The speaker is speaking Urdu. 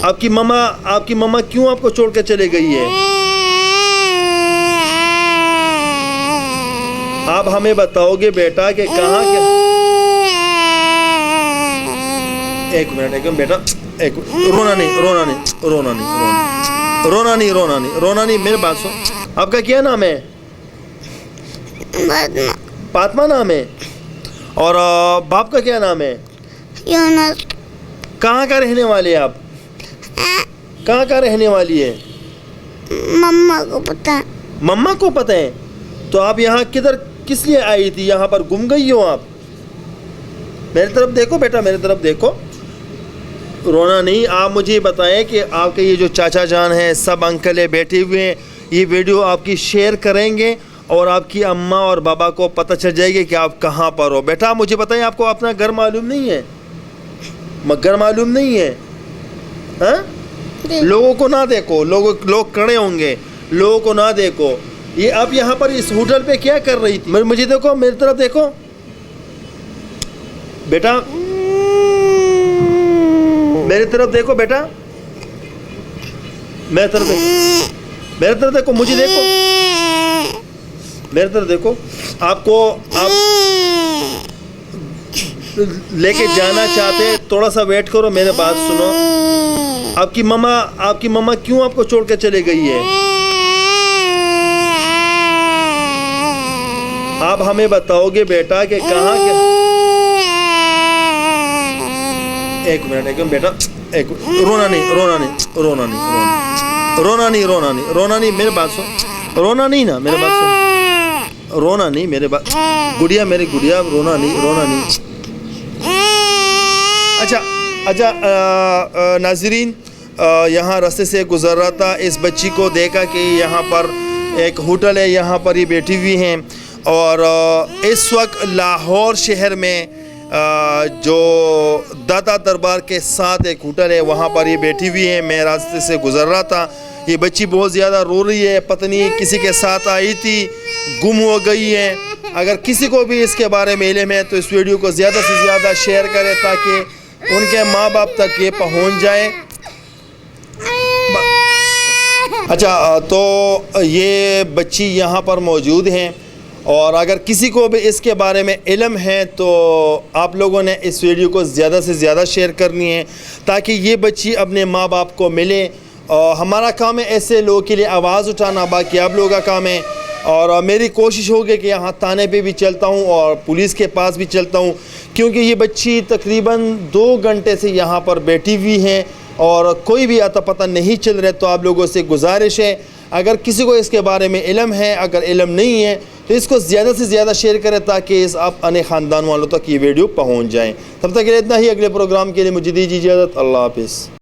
آپ کی ماما کیوں آپ کو چھوڑ کے چلے گئی ہے؟ آپ ہمیں بتاؤ گے بیٹا کہ کہاں کے ایک منٹ بیٹا رونا نہیں میرے بات سن. آپ کا کیا نام ہے؟ فاطمہ نام ہے. اور باپ کا کیا نام ہے؟ یونس. کہاں کا رہنے والے آپ؟ کہاں کا رہنے والی ہے؟ مما کو پتا ہے. مما کو پتہ ہے. تو آپ یہاں کس لیے آئی تھی؟ یہاں پر گم گئی ہو آپ؟ میری طرف دیکھو بیٹا، میری طرف دیکھو. رونا نہیں. آپ مجھے بتائیں کہ آپ کے یہ جو چاچا جان ہیں، سب انکلیں بیٹھے ہوئے ہیں، یہ ویڈیو آپ کی شیئر کریں گے اور آپ کی اماں اور بابا کو پتہ چل جائے گی کہ آپ کہاں پر ہو. بیٹا مجھے بتائیں، آپ کو اپنا گھر معلوم نہیں ہے؟ گھر معلوم نہیں ہے؟ ہاں؟ لوگوں کو نہ دیکھو، لوگ کھڑے ہوں گے، لوگوں کو نہ دیکھو. یہ آپ یہاں پر اس ہوٹل پہ کیا کر رہی تھی؟ مجھے دیکھو، میری طرف دیکھو بیٹا، میری طرف دیکھو بیٹا، میری طرف دیکھو، مجھے دیکھو، میری طرف دیکھو. آپ لے کے جانا چاہتے، تھوڑا سا ویٹ کرو، میرے بات سنو. آپ کی ماما کیوں آپ کو چھوڑ کے چلے گئی ہے؟ آپ ہمیں بتاؤ گے بیٹا کہ کہاں کے ایک منٹ بیٹا، رونا نہیں میرے بات سن. رونا نہیں نا، میرے بات سن. رونا نہیں میرے بات. گڑیا میری گڑیا، رونا نہیں. اچھا ناظرین، یہاں راستے سے گزر رہا تھا، اس بچی کو دیکھا کہ یہاں پر ایک ہوٹل ہے، یہاں پر یہ بیٹھی ہوئی ہیں. اور اس وقت لاہور شہر میں جو دادا دربار کے ساتھ ایک ہوٹل ہے، وہاں پر یہ بیٹھی ہوئی ہیں. میں راستے سے گزر رہا تھا، یہ بچی بہت زیادہ رو رہی ہے. پتہ نہیں کسی کے ساتھ آئی تھی، گم ہو گئی ہے. اگر کسی کو بھی اس کے بارے میں علم ہے تو اس ویڈیو کو زیادہ سے زیادہ شیئر کرے تاکہ ان کے ماں باپ تک یہ پہنچ جائے. اچھا، تو یہ بچی یہاں پر موجود ہیں، اور اگر کسی کو بھی اس کے بارے میں علم ہے تو آپ لوگوں نے اس ویڈیو کو زیادہ سے زیادہ شیئر کرنی ہے تاکہ یہ بچی اپنے ماں باپ کو ملے. ہمارا کام ہے ایسے لوگوں کے لیے آواز اٹھانا، باقی آپ لوگوں کا کام ہے. اور میری کوشش ہوگی کہ یہاں تھانے پہ بھی چلتا ہوں اور پولیس کے پاس بھی چلتا ہوں، کیونکہ یہ بچی تقریباً 2 گھنٹے سے یہاں پر بیٹھی ہوئی ہیں اور کوئی بھی آتا پتہ نہیں چل رہا. تو آپ لوگوں سے گزارش ہے، اگر کسی کو اس کے بارے میں علم ہے، اگر علم نہیں ہے تو اس کو زیادہ سے زیادہ شیئر کریں تاکہ اس اپنے خاندان والوں تک یہ ویڈیو پہنچ جائیں. تب تک کے لیے اتنا ہی. اگلے پروگرام کے لیے مجھے دیجیے اجازت. اللہ حافظ.